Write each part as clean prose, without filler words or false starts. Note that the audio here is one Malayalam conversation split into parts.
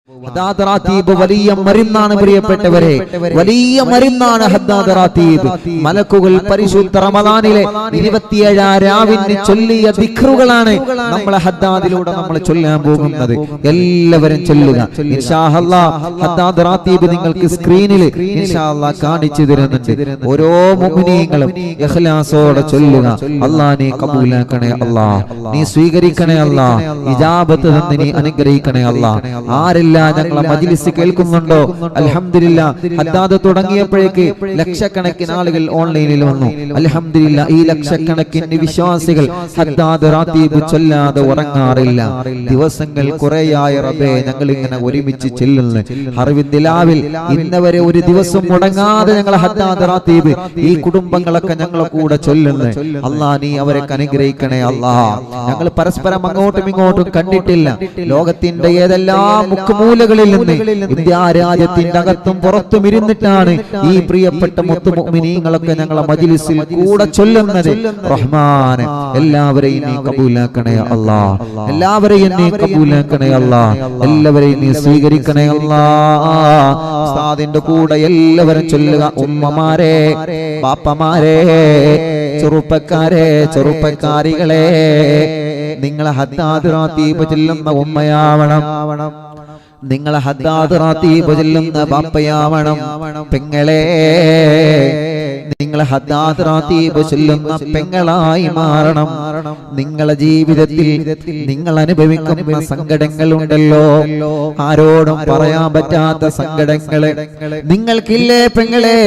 ഹദ്ദാദ് റാത്തീബ് വലിയ മരുന്നാണ് പ്രിയപ്പെട്ടവരെ, വലിയ മരുന്നാണ് ഹദ്ദാദ് റാത്തീബ്. മലക്കുകൾ പരിശുദ്ധ റമദാനിലെ 27 രാവിന് ചൊല്ലിയ ദിക്റുകളാണ് നമ്മൾ ഹദ്ദാദിലൂടെ നമ്മൾ ചൊല്ലാൻ പോകുന്നത്. എല്ലാവരും ചൊല്ലുക ഇൻഷാ അല്ലാഹ്. ഹദ്ദാദ് റാത്തീബ് നിങ്ങൾക്ക് സ്ക്രീനിൽ ഇൻഷാ അല്ലാഹ് കാണിച്ചു തരുന്നുണ്ട്. ഓരോ മുഅ്മിനീങ്ങളും ഇഖ്ലാസോടെ ചൊല്ലുക. അല്ലാഹ് നീ കബൂലാക്കണേ അല്ലാഹ്, നീ സ്വീകരിക്കണേ അല്ലാഹ്, ഇജാബത്ത് തന്ന് നീ അനുഗ്രഹിക്കണേ അല്ലാഹ്. ആരെല്ലാം ഞങ്ങളെ മജ്ലിസ് കേൾക്കുന്നുണ്ടോ? അൽഹംദുലില്ലാഹ്. ഹദ്ദാദ് തുടങ്ങിയപ്പോഴേക്ക് ലക്ഷക്കണക്കിന് ആളുകൾ ഓൺലൈനിൽ വന്നു. അൽഹംദുലില്ലാഹ്. ഈ ലക്ഷക്കണക്കിന് വിശ്വാസികൾ ഹദ്ദാദ് റാത്തീബ് ചൊല്ലാതെ ഉറങ്ങാറില്ല. ദിവസങ്ങൾ കുറേയായി റബ്ബേ ഞങ്ങൾ ഇങ്ങനെ ഒരുമിച്ച് ചെല്ലുന്നു. ഹർവിന്ദിലാവിൽ ഇന്നവരെ ഒരു ദിവസം മുടങ്ങാതെ ഞങ്ങൾ ഹദ്ദാദ് റാത്തീബ് ഈ കുടുംബങ്ങളൊക്കെ ഞങ്ങളെ കൂടെ ചൊല്ലുന്നു. അല്ലാഹ് നീ അവരെ അനുഗ്രഹിക്കണേ അല്ലാഹ്. ഞങ്ങൾ പരസ്പരം അങ്ങോട്ടും ഇങ്ങോട്ടും കണ്ടിട്ടില്ല. ലോകത്തിന്റെ ഏതെല്ലാം മുക്കുമൂലകളിൽ നിന്ന് ഇന്ത്യ രാജ്യത്തിന്റെ അകത്തും പുറത്തും ഇരുന്നിട്ടാണ് ഈ പ്രിയപ്പെട്ട മുത്തു മുഅ്മിനീങ്ങളൊക്കെ ഞങ്ങളെ മജ്ലിസിൽ കൂടെ ചൊല്ലുന്നത്. റഹ്മാൻ എല്ലാവരെയും നീ കബൂലാക്കണേ അല്ലാഹ്, എല്ലാവരെയും നീ കബൂലാക്കണേ അല്ലാഹ്, എല്ലാവരെയും നീ സ്വീകരിക്കണേ അല്ലാഹ്. ഉസ്താദിന്റെ കൂടെ എല്ലാവരും ചൊല്ലുക. ഉമ്മമാരെ, ബാപ്പമാരെ, ചെറുപ്പക്കാരെ, ചെറുപ്പക്കാരികളെ, നിങ്ങളെ ഹദ്ദാദ് റാത്തീബ് ചൊല്ലുന്ന ഉമ്മയാവണം, നിങ്ങളെ ഹദ്ദാദ് റാത്തീബ് ചൊല്ലുന്ന ബാപ്പയാവണം. പെങ്ങളെ, നിങ്ങളെ ഹദ്ദാദ് റാത്തീബ് ചൊല്ലുന്ന പെങ്ങളായി മാറണം. നിങ്ങളെ ജീവിതത്തിൽ നിങ്ങൾ അനുഭവിക്കുന്ന സങ്കടങ്ങളുണ്ടല്ലോ, ആരോടും പറയാൻ പറ്റാത്ത സങ്കടങ്ങള് നിങ്ങൾക്കില്ലേ പെങ്ങളെ?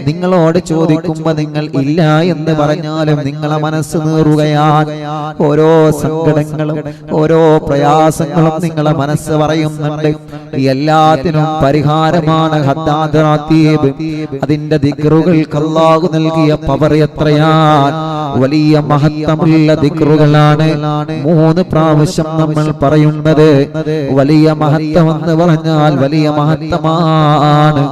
നിങ്ങളോട് ചോദിക്കുമ്പോ നിങ്ങൾ ഇല്ല എന്ന് പറഞ്ഞാലും നിങ്ങളെ മനസ്സ് നീറുകയാണ്. ഓരോ സങ്കടങ്ങളും ഓരോ പ്രയാസങ്ങളും നിങ്ങളെ മനസ്സ് പറയുന്നുണ്ട്. എല്ലാത്തിനും പരിഹാരമാണ് ഹദ്ദാദ് റാത്തീബ്. അതിന്റെ ദിക്റുകൾക്ക് അല്ലാഹു നൽകിയ പവർ എത്രയാണ്! വലിയ മഹത്വമുള്ള ദിക്റുകളാണ്. 3 പ്രാവശ്യം നമ്മൾ പറയുന്നത്. വലിയ മഹത്വം എന്ന് പറഞ്ഞാൽ വലിയ മഹത്വമാണ്.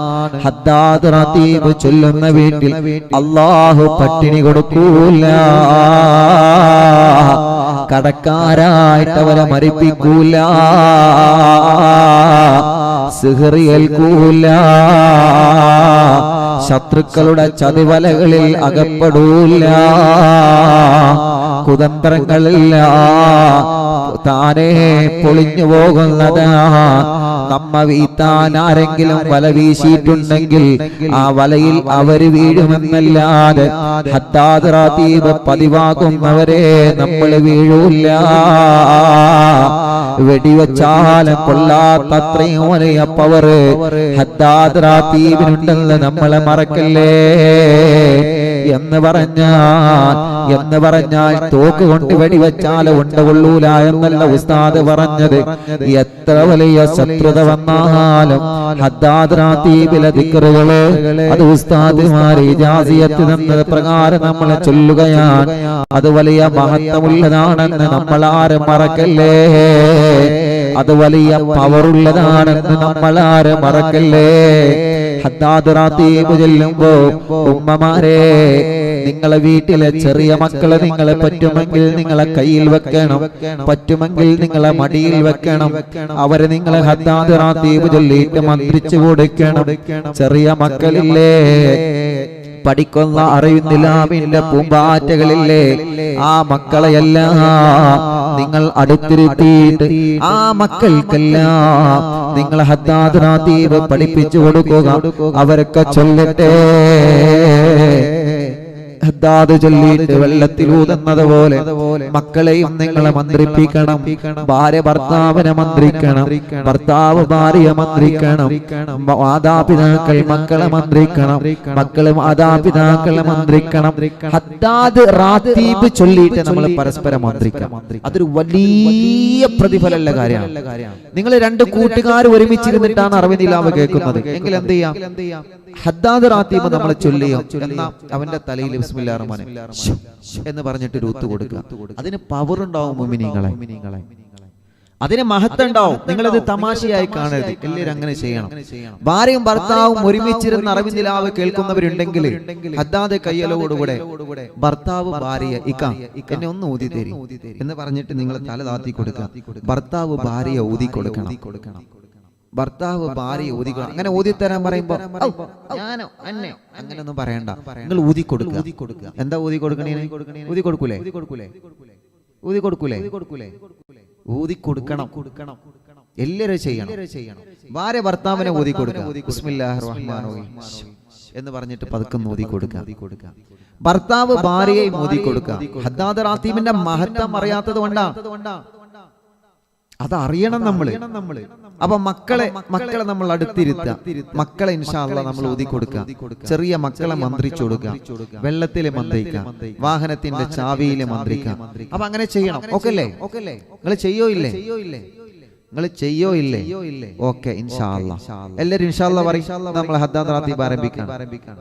ഹദ്ദാദ് റാത്തീബ് ചൊല്ലുന്ന വീട്ടിൽ അല്ലാഹു പട്ടിണി കൊടുക്കൂല, കടക്കാരായിട്ട് അവരെ മരിപ്പിക്കൂല, സിഹ്റ് ഏൽക്കൂല, ശത്രുക്കളുടെ ചതിവലകളിൽ അകപ്പെടൂല, കുതന്ത്രങ്ങളില്ല, താനേ പൊളിഞ്ഞു പോകുന്നതാ. നമ്മ വീത്താൻ ആരെങ്കിലും വല വീശിയിട്ടുണ്ടെങ്കിൽ ആ വലയിൽ അവര് വീഴുമെന്നല്ലാതെ ഹദ്ദാദ് റാത്തീബ് പതിവാകുന്നവരെ നമ്മൾ വീഴൂല. വെടിവെച്ചാലും കൊള്ളാത്തത്രയും വലിയ പവർ ഹദ്ദാദ് റാത്തീബിനുണ്ടെന്ന് നമ്മളെ മറക്കല്ലേ. എന്ന് പറഞ്ഞാൽ തോക്ക് കൊണ്ട് വെടിവെച്ചാൽ ഉണ്ടകൊള്ളൂല എന്നല്ല ഉസ്താദ് പറഞ്ഞത്. എത്ര വലിയ ശത്രുത വന്നാലും ഹദ്ദാദ് റാത്തീബിലെ ദിക്റുകള് അത് ഉസ്താദ്മാർ ഇജാസിയത്ത് തന്നത് പ്രകാരം നമ്മൾ ചൊല്ലുകയാണ്. അത് വലിയ മഹത്വമുള്ളതാണെന്ന് നമ്മൾ ആരും മറക്കല്ലേ. അത് വലിയ പവറുള്ളതാണെന്ന് നമ്മൾ ആരും മറക്കല്ലേ. ഹദ്ദാദ് റാത്തീബ് ചൊല്ലുമ്പോ ഉമ്മമാരെ, നിങ്ങളെ വീട്ടിലെ ചെറിയ മക്കളെ നിങ്ങളെ പറ്റുമെങ്കിൽ നിങ്ങളെ കയ്യിൽ വെക്കണം, പറ്റുമെങ്കിൽ നിങ്ങളെ മടിയിൽ വെക്കണം. അവരെ നിങ്ങളെ ഹദ്ദാദ് റാത്തീബ് ചൊല്ലിയിട്ട് മന്ത്രിച്ചു കൊടുക്കണം. ചെറിയ മക്കളില്ലേ, പഠിക്കുന്ന അറിവിന്ദിലാമിന്റെ പൂമ്പാറ്റകളില്ലേ, ആ മക്കളെയെല്ലാം നിങ്ങൾ അടുത്തിരുത്തിയിട്ട് ആ മക്കൾക്കെല്ലാം നിങ്ങൾ ഹദ്ദാദ് റാത്തീബ് പഠിപ്പിച്ചു കൊടുക്കുക. അവരൊക്കെ ചൊല്ലട്ടെ. ഹദ്ദാദ് ചൊല്ലിയിട്ട് വെള്ളത്തിലൂതുന്നത് പോലെ മക്കളെയും നിങ്ങളെ മന്ത്രിപ്പിക്കണം. ഭാര്യ ഭർത്താവിനെ മന്ത്രിക്കണം, ഭർത്താവ് ഭാര്യയെ മന്ത്രിക്കണം, മാതാപിതാക്കൾ മക്കളെ മന്ത്രിക്കണം, മക്കള് മാതാപിതാക്കളെ മന്ത്രിക്കണം. ഹദ്ദാദ് റാത്തീബ് ചൊല്ലിയിട്ട് നമ്മൾ പരസ്പരം മന്ത്രിക്കണം. അതൊരു വലിയ പ്രതിഫലമുള്ള കാര്യമാണ്. നിങ്ങൾ 2 കൂട്ടുകാർ ഒരുമിച്ചിരുന്നിട്ടാണ് അറിവിനിലാവ് കേൾക്കുന്നത് എങ്കിൽ എന്ത് ചെയ്യാം? ഹദ്ദാദ് റാത്തീബ് നമ്മൾ ചൊല്ലിയോ എന്നാ അവന്റെ തലയിൽ ബിസ്മില്ലാഹിർ റഹ്മാനിർ റഹീം എന്ന് പറഞ്ഞിട്ട് രൂത്ത് കൊടുക്കുക. അതിന് പവർ ഉണ്ടാവും മുഅ്മിനീങ്ങളെ, അതിന് മഹത്വം ഉണ്ടാവും. നിങ്ങളത് തമാശയായി കാണരുത്. എല്ലാവരും അങ്ങനെ ചെയ്യണം. ഭാര്യയും ഭർത്താവും ഒരുമിച്ചിരുന്ന് അറിവിന്ദിലാവ് കേൾക്കുന്നവരുണ്ടെങ്കിൽ ഹദ്ദാദ് കയ്യലോടുകൂടെ ഭർത്താവ് ഭാര്യയെ എന്നെ ഒന്ന് ഊതി തരും എന്ന് പറഞ്ഞിട്ട് നിങ്ങൾ തല താത്തി കൊടുക്കുക. ഭർത്താവ് ഭാര്യയെ ഊതി കൊടുക്കണം. ഭർത്താവ് ഭാര്യ ഊതിക്കണം. അങ്ങനെ ഊതിത്തരാൻ പറയുമ്പോ ഞാനോ അന്നെ അങ്ങനെയൊന്നും പറയണ്ട, നിങ്ങൾ ഊതി കൊടുക്കുക. എന്താ ഊതി കൊടുക്കണേ? ഊതി കൊടുക്കൂലേ? ഊതി കൊടുക്കണം. എല്ലാവരും ചെയ്യണം. ഭാര്യ ഭർത്താവിനെ ഊതി കൊടുക്കുക. ബിസ്മില്ലാഹിർ റഹ്മാനിർ റഹീം എന്ന് പറഞ്ഞിട്ട് പതുക്കെ ഊതി കൊടുക്കുക. ഭർത്താവ് ഭാര്യയെ ഊതി കൊടുക്കുക. ഹദ്ദാദ് റാത്തീബിന്റെ മഹത്വം അറിയാത്തത് കൊണ്ടാണ്. അതറിയണം നമ്മള്. അപ്പൊ മക്കളെ നമ്മൾ അടുത്തിരുത്തുക. മക്കളെ ഇൻഷാ അല്ലാഹ് നമ്മൾ ഊതി കൊടുക്കുക. ചെറിയ മക്കളെ മന്ത്രിച്ചു കൊടുക്കുക. വെള്ളത്തില് മന്ത്രിക്കുക, വാഹനത്തിന്റെ ചാവിയില് മന്ത്രിക്കുക. അപ്പൊ അങ്ങനെ ചെയ്യണം. ഓക്കെ അല്ലേ? നിങ്ങൾ ചെയ്യോ ഇല്ലേ? ഓക്കെ, ഇൻഷാ അല്ലാഹ്. എല്ലാരും ഇൻഷാ അല്ലാഹ് പറയും. നമ്മൾ ഹദ്ദാദ് റാത്തീബ് ആരംഭിക്കാം.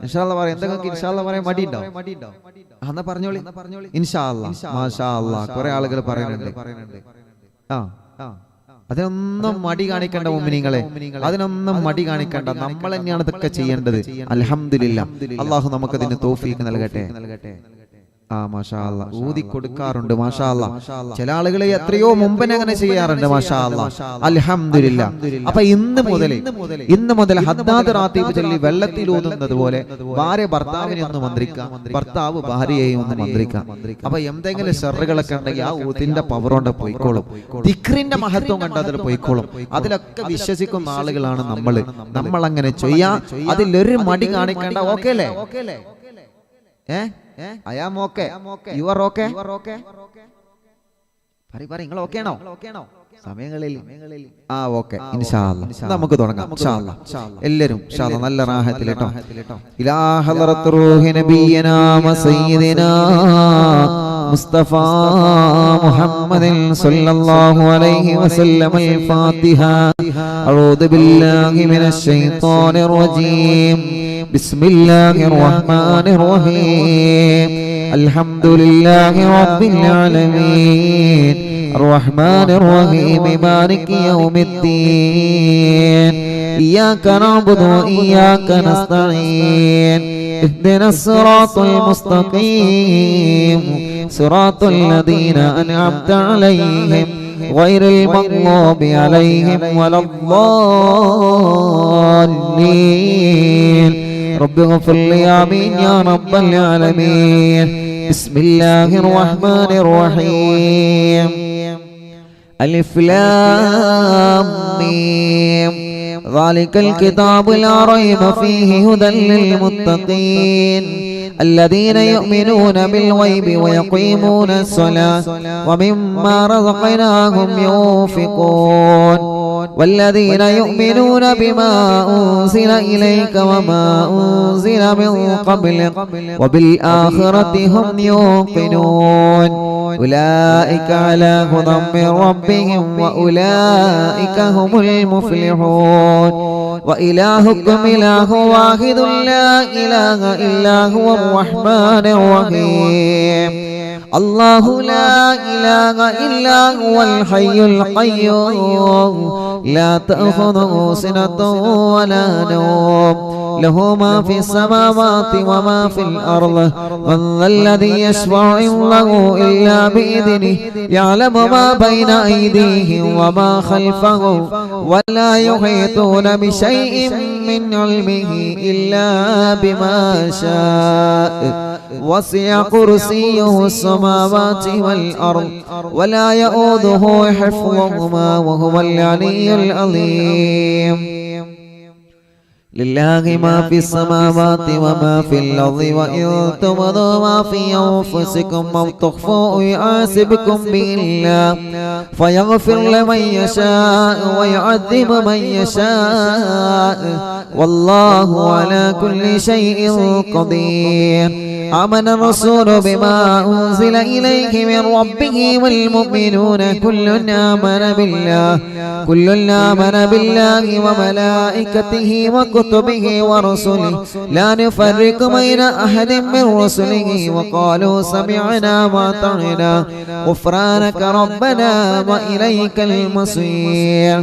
ഇൻഷാ അല്ലാഹ് പറയും. എന്തെങ്കിലും ഇൻഷാ അല്ലാഹ് പറയാൻ മടിയുണ്ടോ? എന്നാ പറഞ്ഞോളി. ഇൻഷാ അല്ലാഹ്, മാഷാ അല്ലാഹ്. കുറെ ആളുകൾ പറയുന്നുണ്ട്. അതിനൊന്നും മടി കാണിക്കേണ്ട മുഅ്മിനീങ്ങളെ, അതിനൊന്നും മടി കാണിക്കേണ്ട. നമ്മൾ തന്നെയാണ് ഇതൊക്കെ ചെയ്യേണ്ടത്. അൽഹംദുലില്ലാഹ്, അല്ലാഹു നമുക്കതിന് തൗഫീഖ് നൽകട്ടെ. മാഷാ അല്ലാഹ്. ഊതി കൊടുക്കാറുണ്ട്. മാഷാ അല്ലാഹ്. ചില ആളുകളെ എത്രയോ മുമ്പേ അങ്ങനെ ചെയ്യാറുണ്ട്. മാഷാ അല്ലാഹ്, അൽഹംദുലില്ലാഹ്. അപ്പൊ ഇന്ന് മുതൽ ഹദ്ദാദ് റാത്തീബ് ചൊല്ലി വെള്ളത്തിൽ ഊതുന്നത് പോലെ ഭാര്യ ഭർത്താവിനെ ഒന്ന് മന്ത്രിക്കാം, ഭർത്താവ് ഭാര്യയെയും ഒന്ന് മന്ത്രിക്കാം. അപ്പൊ എന്തെങ്കിലും ഷർറുകളൊക്കെ ഉണ്ടെങ്കിൽ ആ ഊതിന്റെ പവർ കൊണ്ട് പോയിക്കോളും. ദിക്റിന്റെ മഹത്വം കണ്ട് അതിൽ പോയിക്കോളും. അതിലൊക്കെ വിശ്വസിക്കുന്ന ആളുകളാണ് നമ്മൾ അങ്ങനെ ചെയ്യാ. അതിലൊരു മടി കാണിക്കേണ്ട. ഓക്കെ അല്ലേ? I am okay. You are okay. നിങ്ങൾ ഓക്കെ ആണോ? സമയങ്ങളിൽ ഓക്കെ. ഇൻഷാ അല്ലാഹ് നമുക്ക് തുടങ്ങാം. ഇൻഷാ അല്ലാഹ് എല്ലാവരും ഇൻഷാ അല്ലാഹ് നല്ല റാഹത്തിൽ കേട്ടോ. ഇലാ ഹളറത്ത് റൂഹി നബിയനാ സയ്യിദിനാ മുസ്തഫ മുഹമ്മദിൻ സല്ലല്ലാഹു അലൈഹി വസല്ലം. അൽ-ഫാത്തിഹ. അഊദു ബില്ലാഹി മിനശ് ശൈത്വാനിർ റജീം. ബിസ്മില്ലാഹിർ റഹ്മാനിർ റഹീം. അൽഹംദുലില്ലാഹി റബ്ബിൽ ആലമീൻ. الرحمن الرحيم مالك يوم الدين. إياك نعبد وإياك نستعين. اهدنا الصراط المستقيم صراط الذين أنعمت عليهم غير المغضوب عليهم ولا الضالين. رب اغفر لي آمين يا رب العالمين. بسم الله الرحمن الرحيم. ألف لام ميم. ذلك الكتاب لا ريب فيه هدى للمتقين الذين يؤمنون بالغيب ويقيمون الصلاة ومما رزقناهم ينفقون والذين يؤمنون بما أنزل إليك وما أنزل من قبلك وبالآخرة هم يوقنون أولئك على هدى من ربهم وأولئك هم المفلحون. وإلهكم إله واحد لا إله إلا هو الرحمن الرحيم. الله لا إله إلا هو الحي القيوم لا تأخذه سنة ولا نوم له ما في السماوات وما في الأرض. من ذا الذي يشفع عنده إلا بإذنه يعلم ما بين أيديهم وما خلفهم ولا يحيطون بشيء من علمه إلا بما شاء. وسع كرسيه السماوات والأرض ولا يؤوده حفظهما وهو العلي العظيم. لله ما في السماوات وما في الأرض وإن تبدوا ما في أنفسكم أو تخفوه يحاسبكم به الله فيغفر لمن يشاء ويعذب من يشاء والله على كل شيء قدير. آمن الرسول بما أنزل إليه من ربه والمؤمنون كل آمن بالله وملائكته وكتبه وكتبه ورسله لا نفرق بين أحد من رسله وقالوا سمعنا وأطعنا غفرانك ربنا وإليك المصير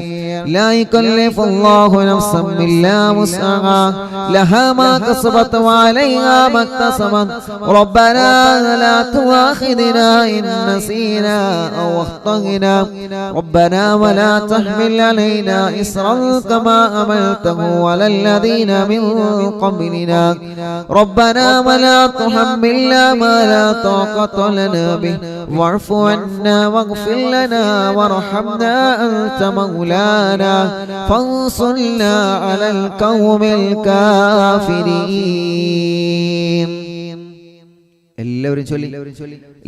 لا يكلف الله نفسا إلا وسعها لها ما كسبت وعليها ما اكتسبت ربنا لا تؤاخذنا إن نسينا أو أخطأنا ربنا ولا تحمل علينا إصرا كما حملته على الذين من قبلنا ربنا ولا تحملنا ما لا طاقة لنا به واعف عنا واغفر لنا وارحمنا أنت مولانا فانصرنا على القوم الكافرين. എല്ലാവരും ചൊല്ലി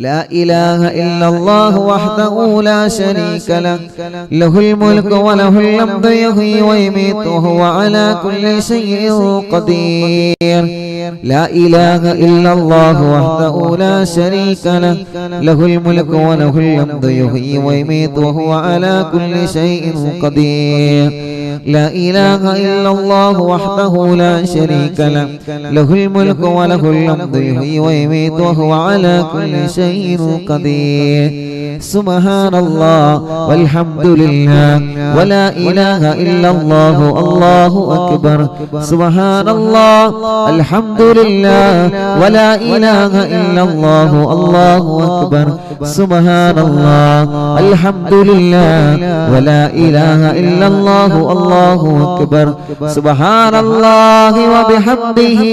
لا إله إلا الله وحده لا شريك له له الملك وله الحمد يحيي ويميت وهو على كل شيء قدير لا إله إلا الله وحده لا شريك له له الملك وله الحمد يحيي ويميت وهو على كل شيء قدير لا إله إلا الله وحده لا شريك له له الملك وله الحمد يحيي ويميت وهو على كل شيء قدير سبحان الله والحمد لله ولا إله إلا الله الله أكبر سبحان الله الحمد لله ولا إله إلا الله الله أكبر سبحان الله الحمد لله ولا إله إلا الله الله أكبر سبحان الله وبحمده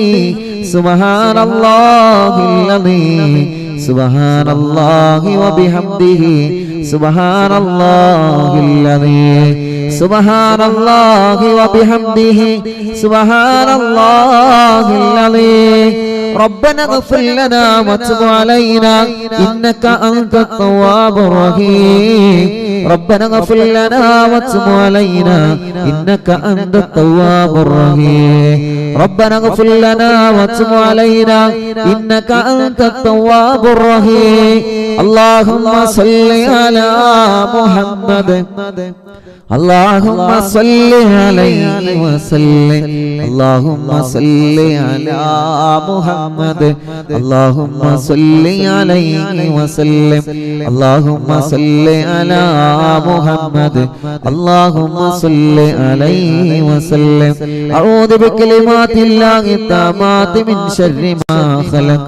سبحان الله العظيم سبحان الله وبحمده سبحان الله العظيم سبحان الله وبحمده سبحان الله العظيم ربنا اغفر لنا وتب علينا إنك أنت التواب الرحيم ربنا اغفر لنا وتب علينا إنك أنت التواب الرحيم ربنا اغفر لنا وتب علينا إنك أنت التواب الرحيم اللهم صل على محمد اللهم صل عليه وسلم اللهم صل على محمد اللهم صل عليه وسلم اللهم صل على محمد اللهم صل عليه وسلم أعوذ بكلمات الله التامات من شر ما خلق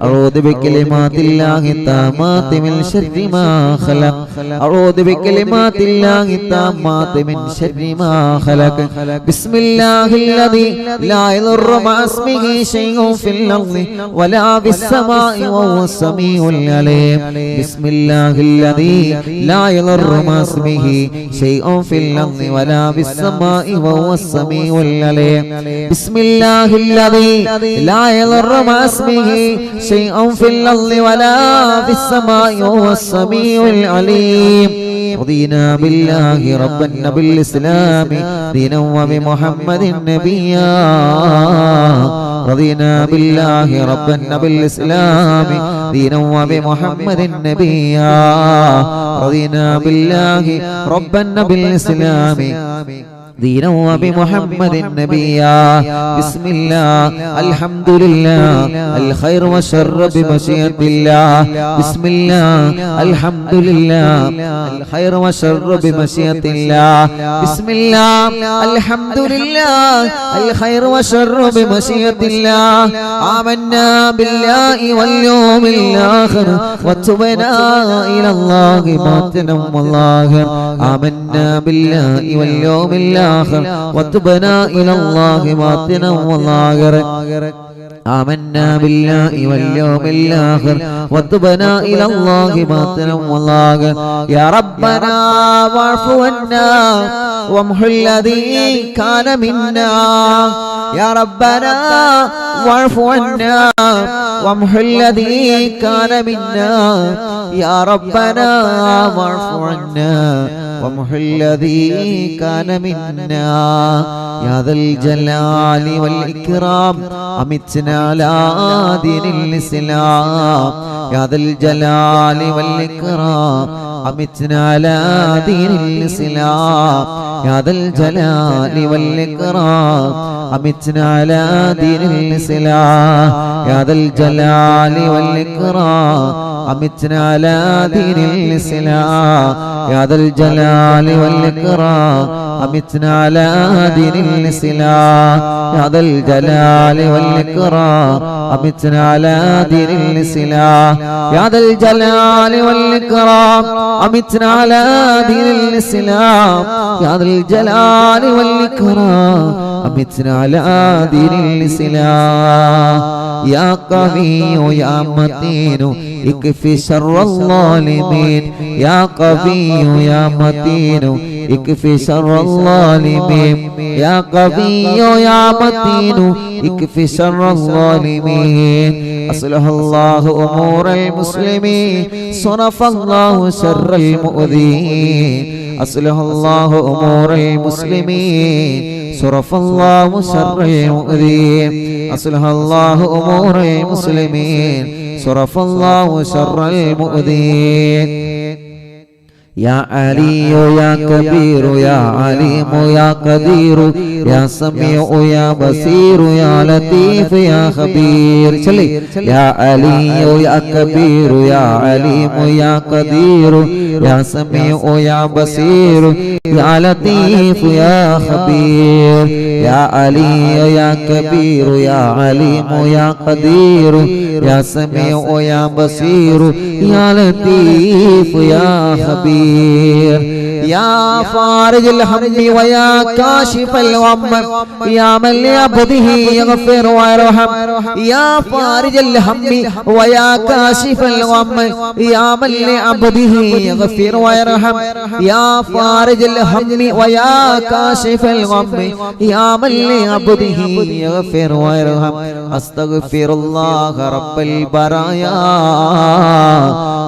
أعوذ بكلمات الله التامات من شر ما خلق أعوذ بكلمات الله التامات من شر ما خلق بسم الله الذي لا يضر مع اسمه شيء في الأرض ولا في السماء وهو السميع العليم بسم الله الذي لا يضر مع اسمه شيء في الأرض ولا في السماء وهو السميع العليم بسم الله الذي لا يضر مع اسمه شيء في الأرض ولا في السماء وهو السميع العليم رضينا بالله ربا بالإسلام دينا وبمحمد نبيا رضينا بالله ربا بالإسلام دينا وبمحمد نبيا رضينا بالله ربا بالإسلام دينا وبمحمد نبيا بسم الله الحمد لله الخير والشر بمشيئة الله بسم الله الحمد لله الخير والشر بمشيئة الله بسم الله الحمد لله الخير والشر بمشيئة الله آمنا بالله واليوم الآخر وتبنا إلى الله باطنا والظاهر آمنا بالله واليوم الآخر وتبنا إلى الله باطنا وظاهرا آمنا بالله واليوم الآخر وتبنا إلى الله باطنا وظاهرا يا ربنا واعف عنا وامح الذي كان منا يا ربنا واعف عنا وامح الذي كان منا يا ربنا واعف عنا وامح الذي كان منا يا ذا الجلال والإكرام أمتنا على دين الإسلام يا ذا الجلال والإكرام أمتنا على دين الإسلام يا ذا الجلال والإكرام أمتنا على دين الإسلام يا ذا الجلال والإكرام أمتنا على دين الإسلام يا ذا الجلال والإكرام أمتنا على دين الإسلام يا ذا الجلال والإكرام أمتنا على دين الإسلام يا ذا الجلال والإكرام أمتنا على دين الإسلام يا ذا الجلال والإكرام أمتنا على دين الإسلام يا قوي يا متين اكفي شر الظالمين يا قوي يا متين اكفي شر الظالمين يا قوي يا متين اكفي شر الظالمين أصلح الله أمور المسلمين صرف الله شر المؤذين أصلح الله أمور المسلمين صرف الله شر المؤذين أصلح الله أمور المسلمين صرف الله شر المؤذين يا علي يا كبير يا عليم يا قدير يا سميع يا بصير يا لطيف يا خبير يا علي يا كبير يا عليم يا قدير يا سميع يا بصير يا لطيف يا خبير يا علي يا كبير يا عليم يا قدير يا سميع يا بصير يا لطيف يا خبير يا فارج الهم ويا كاشف الغم يا من لعبده يغفر ويرحم يا فارج الهم ويا كاشف الغم يا من لعبده يغفر ويرحم يا فارج الهم ويا كاشف الغم يا من لعبده يغفر ويرحم أستغفر الله رب البرايا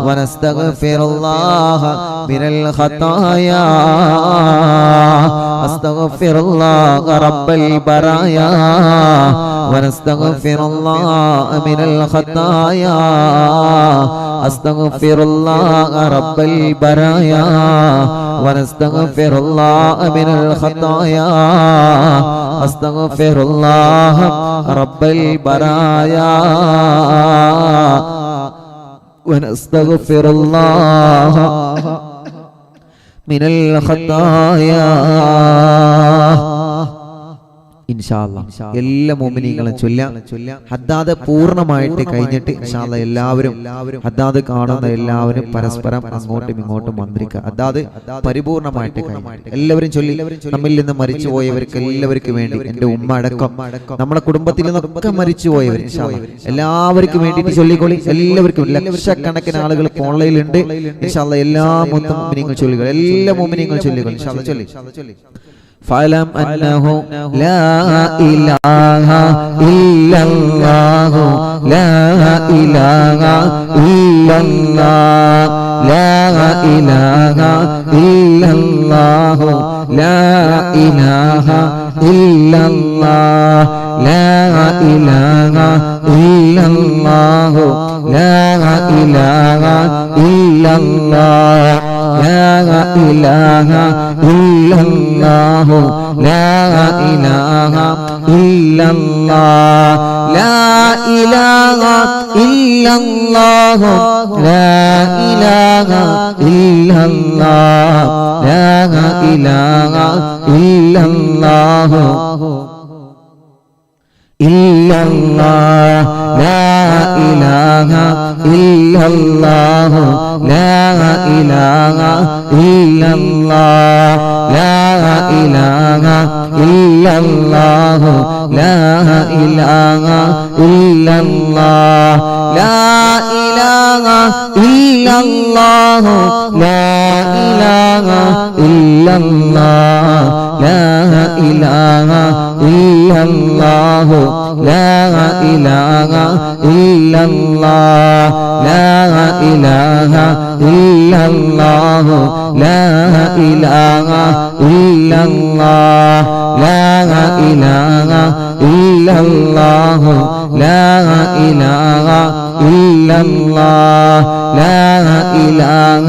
ونستغفر الله من الخطايا أستغفر الله رب البرايا ونستغفر الله من الخطايا أستغفر الله رب البرايا ونستغفر الله من الخطايا أستغفر الله رب البرايا ونستغفر الله من الخطايا എല്ലാ മുഅ്മിനീങ്ങളും ചൊല്ലാം. ഹദ്ദാദ് പൂർണ്ണമായിട്ട് കഴിഞ്ഞിട്ട് ഇൻഷാല്ലാ എല്ലാവരും ഹദ്ദാദ് കാണുന്ന എല്ലാവരും പരസ്പരം അങ്ങോട്ടും ഇങ്ങോട്ടും മന്ത്രിക്കുക. ഹദ്ദാദ് പരിപൂർണമായിട്ട് കഴിഞ്ഞിട്ട് എല്ലാവരും ചൊല്ലി. നമ്മിൽ നിന്ന് മരിച്ചുപോയവർക്ക് എല്ലാവർക്കും വേണ്ടി, എൻ്റെ ഉമ്മ അടക്കം നമ്മുടെ കുടുംബത്തിൽ നിന്നൊക്കെ മരിച്ചുപോയവർ എല്ലാവർക്കും വേണ്ടിയിട്ട് ചൊല്ലിക്കൊള്ളി. എല്ലാവർക്കും ലക്ഷക്കണക്കിന് ആളുകൾ ഓൺലൈനിലുണ്ട്. ഇൻഷാല്ലാ എല്ലാ മുഅ്മിനീങ്ങളും ചൊല്ലുക. എല്ലാ മുഅ്മിനീങ്ങളും ചൊല്ലിക്കൊള്ളി. ഇൻഷാല്ലാ ചൊല്ലി. فاعلم أنه لا إله إلا الله لا إله إلا الله لا إله إلا الله لا إله إلا الله لا إله إلا الله لا إله إلا الله لا إله إلا الله لا إله إلا الله لا إله إلا الله لا إله إلا الله لا إله إلا الله إلا الله لا إله إلا الله لا إله إلا الله لا إله إلا الله لا إله إلا الله لا إله إلا الله لا إله إلا الله لا إله إلا الله لا إله إلا الله لا إله إلا الله لا إله إلا الله لا إله إلا الله لا إله إلا الله لا إله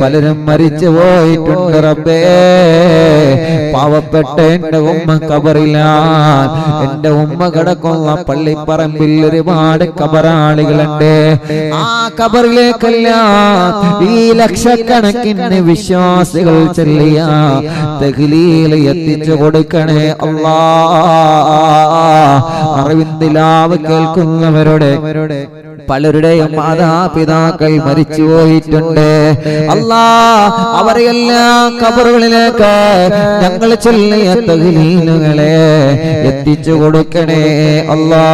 പലരും മരിച്ചു പോയിട്ടുണ്ട് റബ്ബേ. പാവപ്പെട്ട എന്റെ ഉമ്മ ഖബറിലാണ്. എന്റെ ഉമ്മ കിടക്കുന്ന പള്ളിപ്പറമ്പിൽ ഒരുപാട് ഖബറാളികളുണ്ട്. ആ ഖബറിലേക്കെല്ലാം ഈ ലക്ഷക്കണക്കിന് വിശ്വാസികൾ ചൊല്ലിയ തഹ്ലീൽ എത്തിച്ചു കൊടുക്കണേ അല്ലാ. അറിവിന്ദിലാവ് കേൾക്കുന്നവരുടെ പലരുടെയും മാതാപിതാക്കൾ മരിച്ചു പോയിട്ടുണ്ട് അല്ലാ. അവരെല്ലാം ഖബറുകളിലേക്ക് ഞങ്ങൾ ചൊല്ലിയ തഹ്ലീലുകളെ എത്തിച്ചു കൊടുക്കണേ അല്ലാ.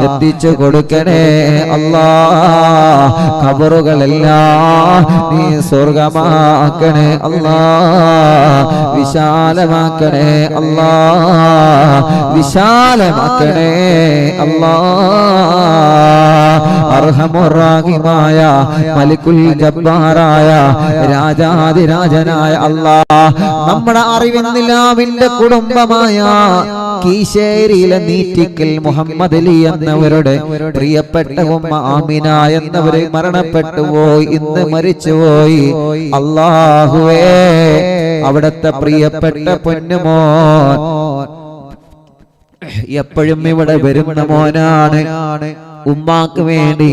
എത്തിച്ചു കൊടുക്കണേ അല്ലാ. ഖബറുകളെല്ലാം നീ സ്വർഗമാക്കണേ അല്ലാ. വിശാലമാക്കണേ അല്ലാ. വിശാലമാക്കണേ അല്ലാ. അർഹമുറാഹിമായ മലിക്കുൽ ജബ്ബാറായ രാജാതിരാജനായ അല്ലാഹ്, നമ്മുടെ അറിവിന്നിലാവിന്റെ കുടുംബമായ കീശേരിയിലെ നീറ്റിക്കൽ മുഹമ്മദ് അലി എന്നവരുടെ പ്രിയപ്പെട്ട ഉമ്മ ആമിന എന്നവരെ മരണപ്പെട്ടു പോയി. ഇന്ന് മരിച്ചുപോയി. അല്ലാഹുവേ, അവിടുത്തെ പ്രിയപ്പെട്ട പൊന്നുമോൻ എപ്പോഴും ഇവിടെ വരുന്ന മോനാണ്. ഉമ്മാക്ക് വേണ്ടി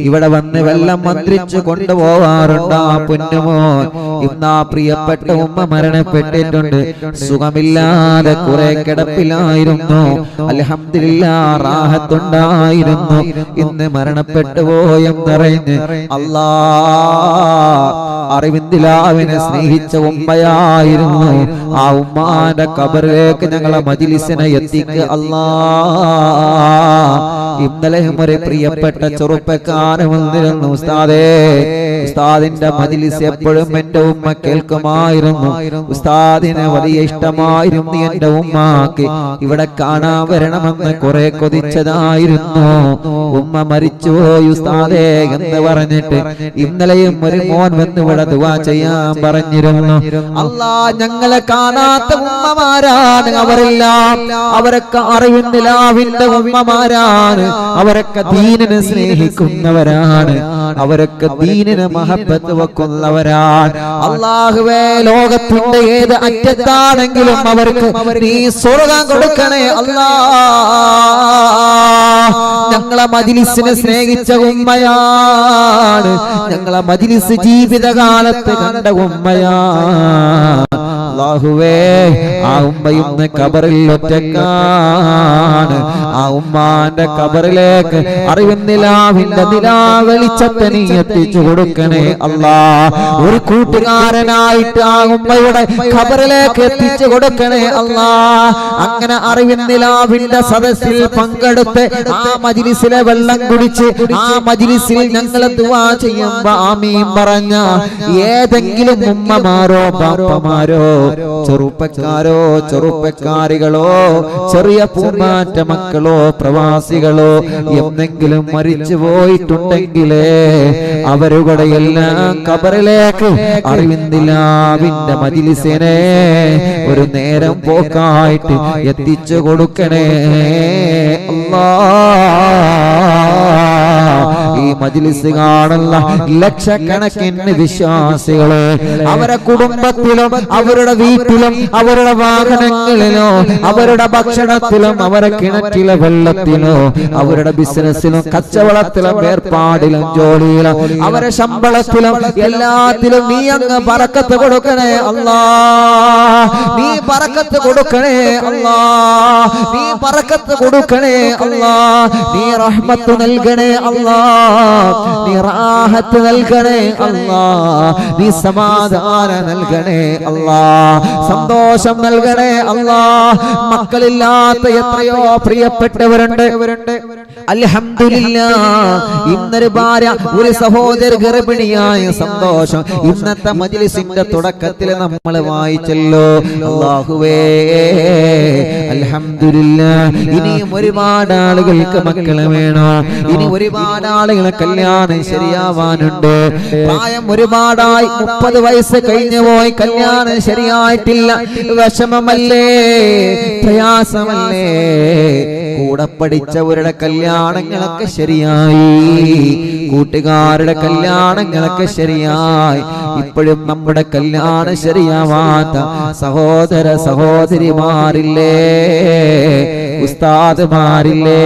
ഇവിടെ വന്ന് വെള്ളം മന്ത്രിച്ചു കൊണ്ടുപോവാറുണ്ട് ആ പൊന്നുമോൻ. ഇന്ന് ആ പ്രിയപ്പെട്ട ഉമ്മ മരണപ്പെട്ടിട്ടുണ്ട്. സുഖമില്ലാതെ കുറെ കിടപ്പിലായിരുന്നു. അൽഹംദുലില്ലാഹ് റാഹത്തുണ്ടായിരുന്നു. ഇന്ന് മരണപ്പെട്ടു പോയെന്നറിഞ്ഞ് അല്ലാഹ് അറിവിന്ദിലാവിനെ സ്നേഹിച്ച ഉമ്മയായിരുന്നു. ആ ഉമ്മാന്റെ ഖബറിലേക്ക് ഞങ്ങളെ മജ്ലിസിനെ എത്തിക്കുക അല്ലാഹ്. ഇന്നലെ ഒരു പ്രിയപ്പെട്ട ചെറുപ്പക്കാരൻ വന്നിരുന്നു. ഉസ്താദേ, ഉസ്താദിന്റെ മജ്ലിസ് എപ്പോഴും എന്റെ ഉമ്മ കേൾക്കുമായിരുന്നു. ഉസ്താദിനെ വലിയ ഇഷ്ടമായിരുന്നു. എന്റെ ഉമ്മാക്ക് ഇവിടെ കാണാൻ വരണമെന്ന് കുറെ കൊതിച്ചതായിരുന്നു. ഉമ്മ മരിച്ചുപോയി ഉസ്താദേ എന്ന് പറഞ്ഞിട്ട് ഇന്നലെയും ഒരു മോൻ വന്ന് ഇവിടെ ദുആ ചെയ്യാൻ പറഞ്ഞിരുന്നു. അല്ലാ, ഞങ്ങളെ കാണാത്ത ഉമ്മമാരാണ് അവരെല്ലാം. അവരൊക്കെ അറിവിന്ദിലാവിന്റെ ഉമ്മമാരാണ്. അവരൊക്കെ ദീനിനെ സ്നേഹിക്കുന്നവരാണ്. അവരൊക്കെ ദീനിനെ മഹബത്ത് വെക്കുന്നവരാണ്. അല്ലാഹുവേ, ലോകത്തിന്റെ ഏത് അറ്റത്താണെങ്കിലും അവർക്ക് നീ സ്വർഗ്ഗം കൊടുക്കണേ അല്ലാ. ഞങ്ങളെ മജ്ലിസിനെ സ്നേഹിച്ച ഉമ്മയാണ്. ഞങ്ങളെ മജ്ലിസ് ജീവിതകാലത്ത് കണ്ട ഉമ്മയാണ്. അല്ലാഹുവേ, ആ ഉമ്മയും ഖബറിൽ ഒറ്റക്കാണ്. ആ ഉമ്മാന്റെ ഖബറിലേക്ക് അറിവിന്നിലാവിന്റെ നിലാവെളിച്ചത്തെ നീ എത്തിച്ചു കൊടുക്കണേ അല്ലാ. ഒരു കൂട്ടുകാരനായിട്ട് ആ ഉമ്മയുടെ ഖബറിലേക്ക് എത്തിച്ചു കൊടുക്കണേ അല്ലാ. അങ്ങനെ അറിവിന്നിലാവിന്റെ സദസ്സിൽ പങ്കെടുത്ത് ആ മജ്ലിസിലെ വെള്ളം കുടിച്ച് ആ മജ്ലിസിൽ ഞങ്ങൾ ദുആ ചെയ്യുമ്പോ ആമീൻ പറഞ്ഞ ഏതെങ്കിലും ഉമ്മമാരോ ബാപ്പമാരോ ചെറുപ്പക്കാരോ ചെറുപ്പക്കാരികളോ ചെറിയ പൂമ്പാറ്റ മക്കളോ പ്രവാസികളോ എന്തെങ്കിലും മരിച്ചു പോയിട്ടുണ്ടെങ്കിലേ അവരുടെ എല്ലാം ഖബറിലേക്ക് അറിവിന്ദിലാവിന്റെ മജ്ലിസിനെ ഒരു നേരം പോക്കായിട്ട് എത്തിച്ചു കൊടുക്കണേ ഈ മജ്ലിസ് കാണുന്ന ലക്ഷക്കണക്കിന് വിശ്വാസികളെ അവരുടെ കുടുംബത്തിലും അവരുടെ വീട്ടിലും അവരുടെ വാഹനങ്ങളിലോ അവരുടെ ഭക്ഷണത്തിലും അവരുടെ കിണറ്റിലെ വെള്ളത്തിലോ അവരുടെ ബിസിനസ്സിലും കച്ചവടത്തിലും ഏർപ്പാടിലും ജോലിയിലും അവരുടെ ശമ്പളത്തിലും എല്ലാത്തിലും നീ അങ്ങ് ബറക്കത്ത് കൊടുക്കണേ അല്ലാ. നീ ബറക്കത്ത് കൊടുക്കണേ അല്ലാ. നീ ബറക്കത്ത് കൊടുക്കണേ അല്ലാ. നീ റഹ്മത്ത് നൽകണേ അല്ലാ. നീ റാഹത്ത് നൽകണേ അല്ലാ. നീ സമാധാനം നൽകണേ അല്ലാ. സന്തോഷം നൽകണേ അല്ലാ. മക്കളില്ലാത്ത എത്രയോ പ്രിയപ്പെട്ടവരുണ്ട്. അൽഹംദുലില്ലാഹ്, ഇന്നൊരു ഭാര്യ ഒരു സഹോദര ഗർഭിണിയായ സന്തോഷം ഇന്നത്തെ മജ്ലിസിന്റെ തുടക്കത്തിൽ നമ്മൾ വായിച്ചല്ലോ. അല്ലാഹുവേ, അൽഹംദുലില്ലാഹ്. ഇനിയും ഒരുപാട് ആളുകൾക്ക് മക്കളെ വേണോ. ഇനി ഒരുപാട് ആളുകളെ കല്യാണം ശരിയാവാനുണ്ട്. പ്രായം ഒരുപാടായി, 30 വയസ്സ് കഴിഞ്ഞു പോയി, കല്യാണം ശരിയായിട്ടില്ല. വിഷമമല്ലേ, പ്രയാസമല്ലേ. കൂടെ പഠിച്ചവരുടെ കല്യാണങ്ങളൊക്കെ ശരിയായി. കൂട്ടുകാരുടെ കല്യാണങ്ങളൊക്കെ ശരിയായി, ഇപ്പോഴും നമ്മുടെ കല്യാണം ശരിയാവാത്ത സഹോദര സഹോദരിമാരില്ലേ, ഉസ്താദുമാരില്ലേ,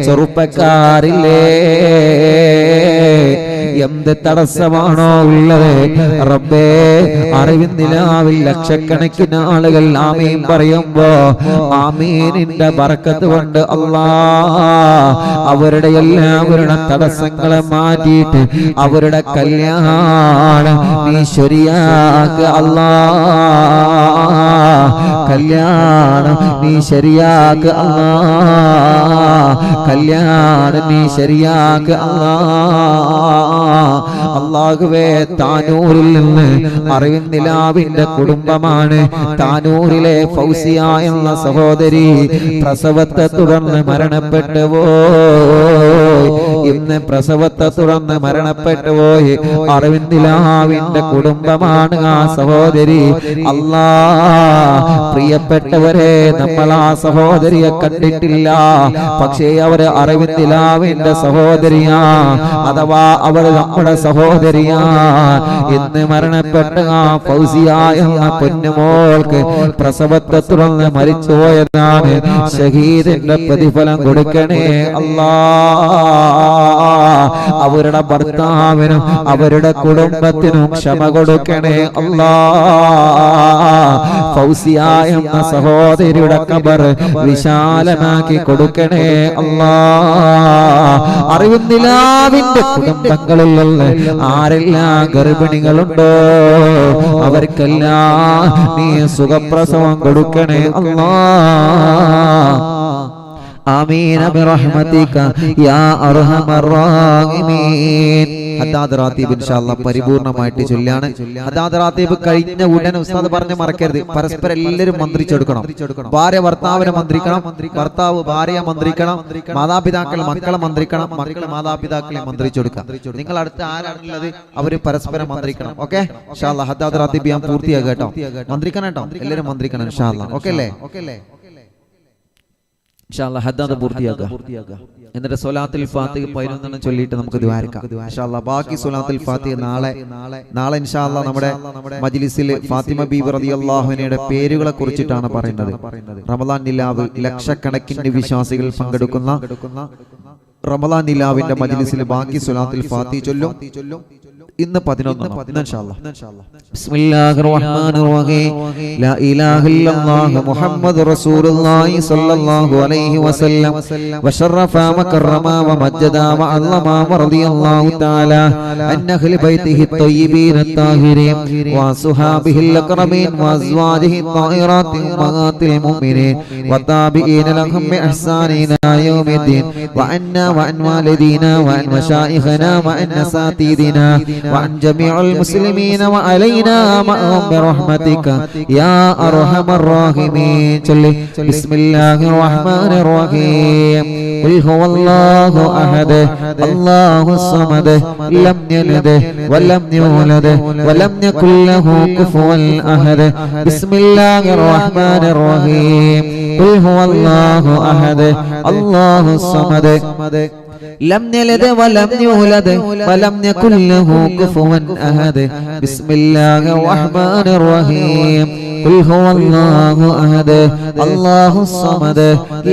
ചെറുപ്പക്കാരില്ലേ, എന്ത് തടസ്സമാണോ ഉള്ളത് റബ്ബേ, അറിവിന്ദിലാവിൽ ലക്ഷക്കണക്കിന് ആളുകൾ ആമീൻ പറയുമ്പോ ആമീനിന്റെ ബർക്കത്ത് കൊണ്ട് അവരുടെ എല്ലാവരുടെ തടസ്സങ്ങളെ മാറ്റിയിട്ട് അവരുടെ കല്യാണം നീ ശരിയാക്ക കല്യാണം നീ ശരിയാക്ക കല്യാണം നീ ശരിയാക്ക അല്ലാഹുവേ, താനൂരിൽ നിന്ന് അറിവിന്ദിലാവിന്റെ കുടുംബമാണ്. താനൂരിലെ ഫൗസിയ എന്ന സഹോദരി പ്രസവത്തെ തുടർന്ന് മരണപ്പെട്ടു പോയി. ഇന്ന് പ്രസവത്തെ തുടർന്ന് മരണപ്പെട്ടു പോയി. അറിവിന്ദിലാവിന്റെ കുടുംബമാണ് ആ സഹോദരി. പ്രിയപ്പെട്ടവരെ, നമ്മൾ ആ സഹോദരിയെ കണ്ടിട്ടില്ല, പക്ഷേ അവര് അറിവിന്ദിലാവിന്റെ സഹോദരിയാ, അഥവാ അവർ നമ്മുടെ സഹോദരിയാ. ഇന്ന് മരണപ്പെട്ട ആ ഫൗസിയ എന്ന പൊന്നുമോൾക്ക് പ്രസവത്തെ തുടർന്ന് മരിച്ചുപോയതാണ്. ഷഹീദിന്റെ പ്രതിഫലം കൊടുക്കണേ അല്ലാ. അവരുടെ ഭർത്താവിനും അവരുടെ കുടുംബത്തിനും ക്ഷമ കൊടുക്കണേ അല്ലാ. ഫൗസിയ എന്ന സഹോദരിയുടെ ഖബർ വിശാലമാക്കി കൊടുക്കണേ അല്ലാ. അറിവിന്ദിലാവിന്റെ കുടുംബങ്ങളിൽ ആരെല്ലാം ഗർഭിണികളുണ്ടോ അവർക്കെല്ലാം നീ സുഖപ്രസവം കൊടുക്കണേ അല്ലാ. ആമീൻ ബിറഹ്മതിക യാ അർഹമർ റഹീമീൻ. ഹദ്ദാദ് റാത്തീബ് ഇൻഷാഅല്ലാഹ് പരിപൂർണമായിട്ട് ചൊല്ലാണ്. ഹദ്ദാദ് റാത്തീബ് കഴിഞ്ഞ ഉടനെ ഉസ്താദ് പറഞ്ഞ് മറക്കരുത്, പരസ്പരം എല്ലാവരും മന്ത്രിച്ചെടുക്കണം. ഭാര്യ ഭർത്താവിനെ മന്ത്രിക്കണം, ഭർത്താവ് ഭാര്യയെ മന്ത്രിക്കണം, മാതാപിതാക്കൾ മക്കളെ മന്ത്രിക്കണം, മക്കൾ മാതാപിതാക്കളെ മന്ത്രിച്ചെടുക്കാം. നിങ്ങൾ അടുത്ത് ആരാണുള്ളത് അവര് പരസ്പരം മന്ത്രിക്കണം. ഓക്കെ ഇൻഷാഅല്ലാഹ്. ഹദ്ദാദ് റാത്തീബ് ഞാൻ പൂർത്തിയാക്കാം കേട്ടോ. മന്ത്രിക്കണം കേട്ടോ, എല്ലാവരും മന്ത്രിക്കണം ഇൻഷാഅല്ലാഹ്. ഓക്കെ അല്ലേ? ഇൻഷാഅല്ലാഹ് ഹദ്ദാദ് പൂർത്തിയാക്കുക. എന്നിട്ട് സ്വലാത്തുൽ ഫാത്തിഹ 11 ചൊല്ലിയിട്ട് നമുക്ക് ദുആരിക്കാം ഇൻഷാഅല്ലാഹ്. ബാക്കി സ്വലാത്തുൽ ഫാത്തിഹ നാളെ ഇൻഷാഅല്ലാഹ് നമ്മുടെ മജ്ലിസിൽ ഫാത്തിമ ബീവി റളിയല്ലാഹു അൻഹയുടെ പേരുകളെ കുറിച്ചിട്ടാണ് പറയുന്നത്. റമളാൻ നിലാവ് ലക്ഷക്കണക്കിന് വിശ്വാസികൾ പങ്കെടുക്കുന്ന റമളാൻ നിലാവിന്റെ മജ്ലിസിൽ ബാക്കി സ്വലാത്തുൽ ഫാത്തിഹ ചൊല്ലും. ഇന്ന് 11 ഇൻഷാഅല്ലാഹ്. ബിസ്മില്ലാഹിർ റഹ്മാനിർ റഹീം. ലാ ഇലാഹ ഇല്ലല്ലാഹ് മുഹമ്മദുർ റസൂലുള്ളാഹി സ്വല്ലല്ലാഹു അലൈഹി വസല്ലം വശറഫ വകറമ വമജ്ജദ വഅല്ലമ റളിയല്ലാഹു തആല അൻ അഹ്ലി ബൈതിഹി ത്വയ്യിബീന അത്താഹിരീൻ വസുഹാബിഹിൽ അക്രമീൻ വഅസ്വാജിഹി ത്വാഹിറാത്തി ഉമ്മഹാത്തിൽ മുഅ്മിനീൻ വതാബിഈന ലഹും ബിഇഹ്സാനിൻ ഇലാ യൗമിദ്ദീൻ വഅന്നാ വഅൻ വാലിദീനാ വഅൻ മശായിഖനാ വഅൻ അസാതീദിനാ وعن جميع المسلمين وعلينا معهم برحمتك يا أرحم الراحمين. بسم الله الرحمن الرحيم. قل هو الله أحد الله الصمد لم يلد ولم يولد ولم يكن له كفوا أحد. بسم الله الرحمن الرحيم. قل هو الله أحد الله الصمد لم يلد ولم يولد ولم يكن له كفوا أحد. بسم الله الرحمن الرحيم. قل هو الله أحد الله الصمد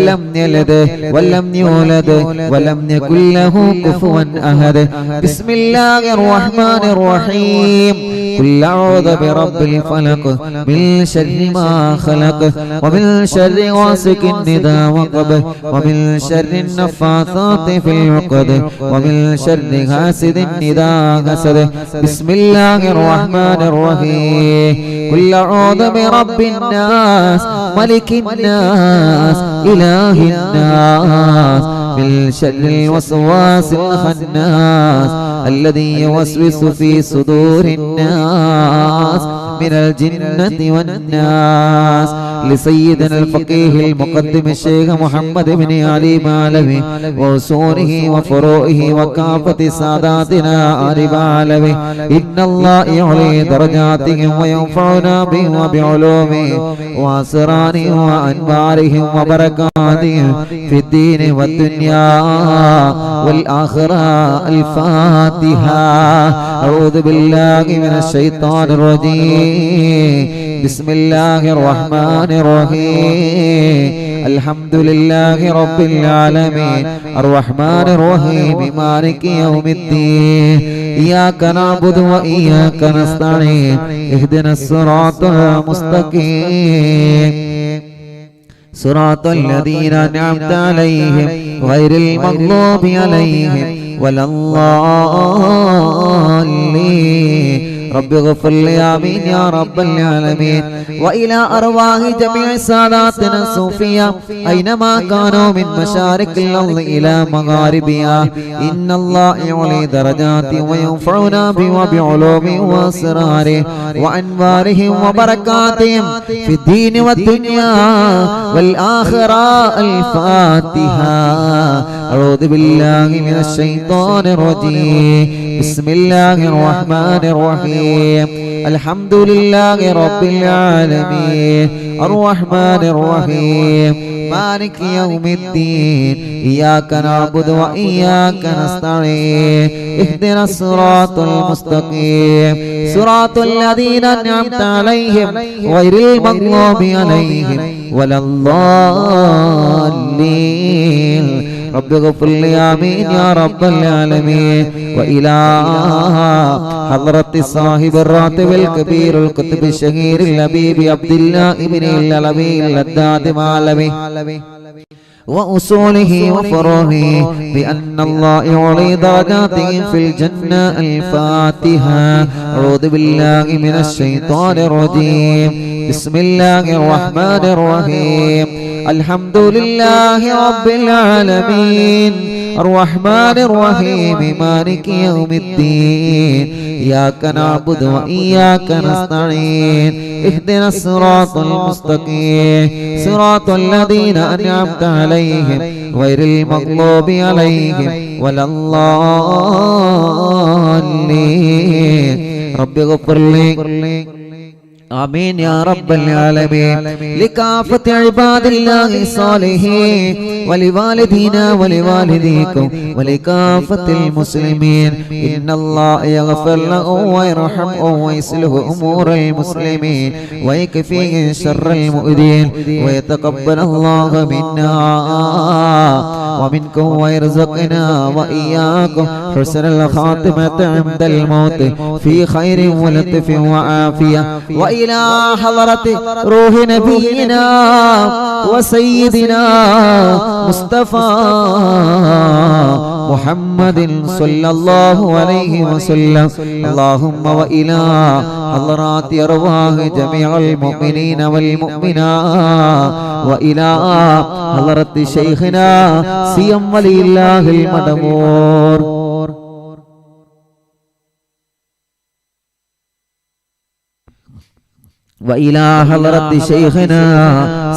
لم يلد ولم يولد ولم يكن له كفوا أحد. بسم الله الرحمن الرحيم. قل أعوذ برب الفلق من شر ما خلق ومن شر غاسق إذا وقب ومن شر النفاثات في العقد ومن شر حاسد إذا حسد. بسم الله الرحمن الرحيم. قل أعوذ برب الناس ملك الناس إله الناس من شر الوسواس الخناس الذي يوسوس في صدور الناس من الجنة والناس. لسيدنا الفقيه المقدم الشيخ محمد بن علي مالوي وأصوله وفروعه وكافة ساداتنا آل مالوي إن الله يعلي درجاتهم وينفعنا بهم وبعلومهم وأسرارهم وأنوارهم وبركاتهم في الدين والدنيا والآخرة. الفاتحة. أعوذ بالله من الشيطان الرجيم. بسم الله الرحمن الرحيم. الحمد لله رب العالمين الرحمن الرحيم مالك يوم الدين إياك نعبد وإياك نستعين اهدنا الصراط المستقيم صراط الذين أنعمت عليهم غير المغضوب عليهم ولا الضالين. رب اغفر لي آمين يا رب العالمين. وإلى أرواح جميع ساداتنا الصوفية أينما كانوا من مشارق الأرض إلى مغاربها إن الله يعلي درجاتهم وينفعنا بهم وبعلومهم وأسرارهم وأنوارهم وبركاتهم في الدين والدنيا والآخرة. الفاتحة. أعوذ بالله من الشيطان الرجيم. بسم الله الرحمن الرحيم. الحمد لله رب العالمين الرحمن الرحيم مالك يوم الدين إياك نعبد وإياك نستعين اهدنا الصراط المستقيم صراط الذين أنعمت عليهم غير المغضوب عليهم ولا الضالين. رب اغفر لي آمين يا رب العالمين. وإلى حضرة صاحب الراتب الكبير الكتب الشهير الحبيب عبد الله بن العلوي اللداد مالوي وأصوله وفروعه بأن الله يعلي درجاتهم في الجنة. الفاتحة. أعوذ بالله من الشيطان الرجيم. بسم الله الرحمن الرحيم. الحمد لله رب العالمين الرحمن الرحيم مالك يوم الدين إياك نعبد وإياك نستعين اهدنا الصراط المستقيم صراط الذين أنعمت عليهم غير المغضوب عليهم ولا الضالين. رب اغفر لي آمين يا رب العالمين. لكافة عباد الله الصالحين ولوالدينا ولوالديكم ولكافة المسلمين إن الله يغفر لهم ويرحمهم ويصلح أمور المسلمين ويكفيهم شر المؤذين ويتقبل الله منا ومنكم ويرزقنا وإياكم حسن الخاتمة عند الموت في خير ولطف وعافية. وإلى حضرة روح نبينا وسيدنا مصطفى محمد صلى الله عليه وسلم. اللهم وإلى حضرات أرواح جميع المؤمنين والمؤمنات وإلى حضرة شيخنا سيم ولي الله المدمور وإلى حضرة شيخنا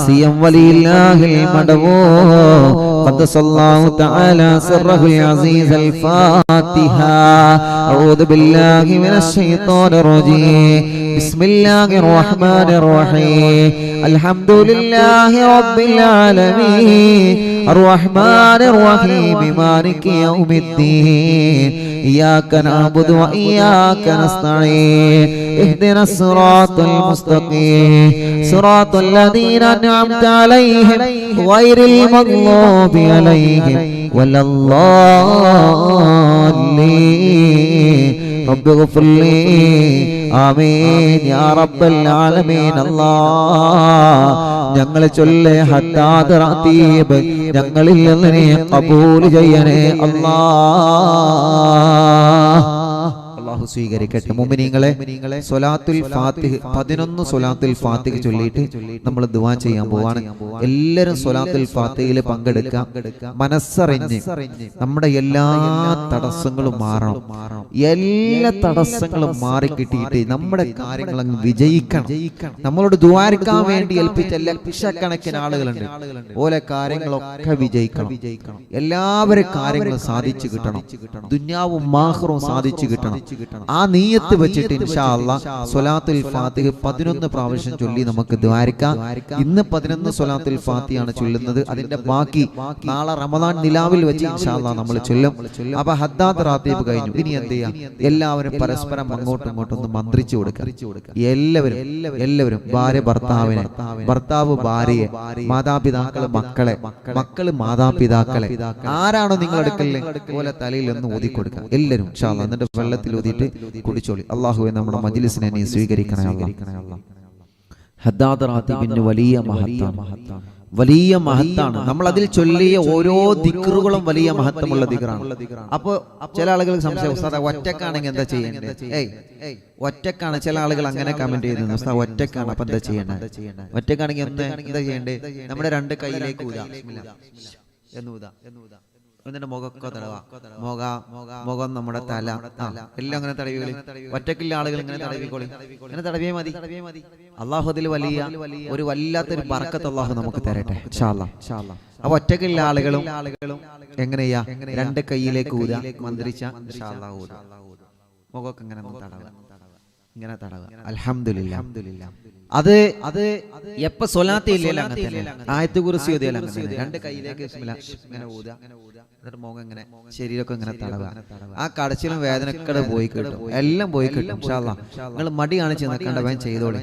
سيم ولي الله المدمور قدس الله تعالى سره العزيز. الفاتحة. أعوذ بالله من الشيطان الرجيم. بسم الله الرحمن الرحيم. الحمد لله رب العالمين الرحمن الرحيم مالك يوم الدين إياك نعبد وإياك نستعين اهدنا الصراط المستقيم صراط الذين أنعمت عليهم غير المغضوب عليهم ولا الضالين. رب اغفر لي آمين يا رب العالمين. الله ഞങ്ങളെ ചൊല്ലേ ഹത്താദ് റതീബ് ഞങ്ങളിൽ നിന്ന് നീ ഖബൂൽ ചെയ്യണേ അല്ലാഹ്. അല്ലാഹു സ്വീകരിക്കട്ടെ. മുഅ്മിനീങ്ങളെ, സ്വലാത്തുൽ ഫാത്തിഹ് 11 സ്വലാത്തുൽ ഫാത്തിഹ് ചൊല്ലിയിട്ട് നമ്മൾ ദുആ ചെയ്യാൻ പോവാണ്. എല്ലാവരും സ്വലാത്തുൽ ഫാത്തിഹയിൽ പങ്കെടുക്കാം. മനസ്സറിഞ്ഞ് നമ്മുടെ എല്ലാ തടസ്സങ്ങളും മാറണം. എല്ലാ തടസ്സങ്ങളും മാറി കിട്ടിയിട്ട് നമ്മുടെ കാര്യങ്ങൾ അങ്ങ് വിജയിക്കണം. നമ്മളോട് ദുആരിക്കാൻ വേണ്ടി ഏൽപ്പിച്ച ലക്ഷക്കണക്കിന് ആളുകളുണ്ട്. ഓലെ കാര്യങ്ങളൊക്കെ വിജയിക്കണം. എല്ലാവരും കാര്യങ്ങളും സാധിച്ചു കിട്ടണം. ദുനിയാവും ആഖിറവും സാധിച്ചു കിട്ടണം. ആ നിയ്യത്ത് വെച്ചിട്ട് ഇൻഷാ അല്ലാഹ് സ്വലാത്തുൽ ഫാത്തിഹ് 11 പ്രാവശ്യം ചൊല്ലി നമുക്ക് ദുആരിക്കാം. ഇന്ന് 11 സ്വലാത്തുൽ ഫാത്തിഹയാണ് ചൊല്ലുന്നത്. അതിന്റെ ബാക്കി നാളെ റമദാൻ നിലാവിൽ വെച്ച് ഇൻഷാ അല്ലാഹ് നമ്മൾ ചൊല്ലും. അപ്പൊ ഹദ്ദാദ് റാത്തീബ് കഴിഞ്ഞു. ഇനി എന്ത് ചെയ്യാം? എല്ലാവരും പരസ്പരം അങ്ങോട്ടും ഇങ്ങോട്ടും ഒന്ന് മന്ത്രിച്ചു കൊടുക്കുക. എല്ലാവരും ഭാര്യ ഭർത്താവിനെ, ഭർത്താവ് ഭാര്യയെ, മാതാപിതാക്കള് മക്കളെ, മക്കള് മാതാപിതാക്കളെ, ആരാണോ നിങ്ങൾ എടുക്കല്ലേ പോലെ തലയിൽ ഒന്ന് ഊതി കൊടുക്കുക. എല്ലാവരും ഇൻഷാ അല്ലാഹ് എന്നിട്ട് വെള്ളത്തിൽ ഊതിയിട്ട് കുടിച്ചോളി. അല്ലാഹുവേ നമ്മുടെ മജ്ലിസിനെ നീ സ്വീകരിക്കണേ അല്ലാഹ്. ഹദ്ദാദ് റാത്തീബിന് വലിയ മഹത്താണ്. നമ്മൾ അതിൽ ചൊല്ലിയ ഓരോ ദിക്റുകളും വലിയ മഹത്വമുള്ള ദിക്റാണ്. അപ്പൊ ചില ആളുകൾക്ക് സംശയം, ഉസ്താദ് ഒറ്റക്കാണെങ്കിൽ എന്താ ചെയ്യേണ്ടത്? ഒറ്റക്കാണ്. ചില ആളുകൾ അങ്ങനെ കമന്റ് ചെയ്യുന്നത്, ഉസ്താദ് ഒറ്റക്കാണ്, അപ്പൊ എന്താ ചെയ്യേണ്ടത്? ഒറ്റക്കാണെങ്കിൽ എന്താ ചെയ്യേണ്ടത്? നമ്മുടെ 2 കൈയിലേക്ക് ഊതാ, എന്നിട്ട് മുഖമൊക്കെ തടവാ. മുഖം, നമ്മുടെ തല, എല്ലാം അങ്ങനെ തടവികളി. ഒറ്റക്കുള്ള ആളുകൾ ഇങ്ങനെ തടവിക്കോളി. ഇങ്ങനെ തടവിയേ മതി. അള്ളാഹു അതിൽ ഒരു വല്ലാത്തൊരു ബർക്കത്ത് അള്ളാഹു നമുക്ക് തരട്ടെ ഇൻഷാ അല്ലാഹ്. അപ്പൊ ഒറ്റക്കുള്ള ആളുകളും എങ്ങനെയാ 2 കൈയിലേക്ക് ഊതാ, മന്ത്രിച്ച ഇൻഷാ അല്ലാഹ് ഊതാ. മുഖമൊക്കെ ഇങ്ങനെ തടവുക. അൽഹംദുലില്ലാ. അത് എപ്പോ സ്വലാത്ത് ഇല്ലല്ലോ അങ്ങനെ തന്നെ. ആയത്ത് കുർസി ഓതിയാൽ അങ്ങനെ 2 കൈയിലേക്ക് ഇങ്ങനെ ഊതാ, എന്നിട്ട് മുഖം ഇങ്ങനെ, ശരീരമൊക്കെ ഇങ്ങനെ തടവുക. ആ കടച്ചിലും വേദനയൊക്കെ പോയി കിട്ടും, എല്ലാം പോയി കിട്ടും ഇൻഷാ അല്ലാഹ്. നിങ്ങൾ മടി കാണിച്ച് നിൽക്കേണ്ട, വേഗം ചെയ്തോളി.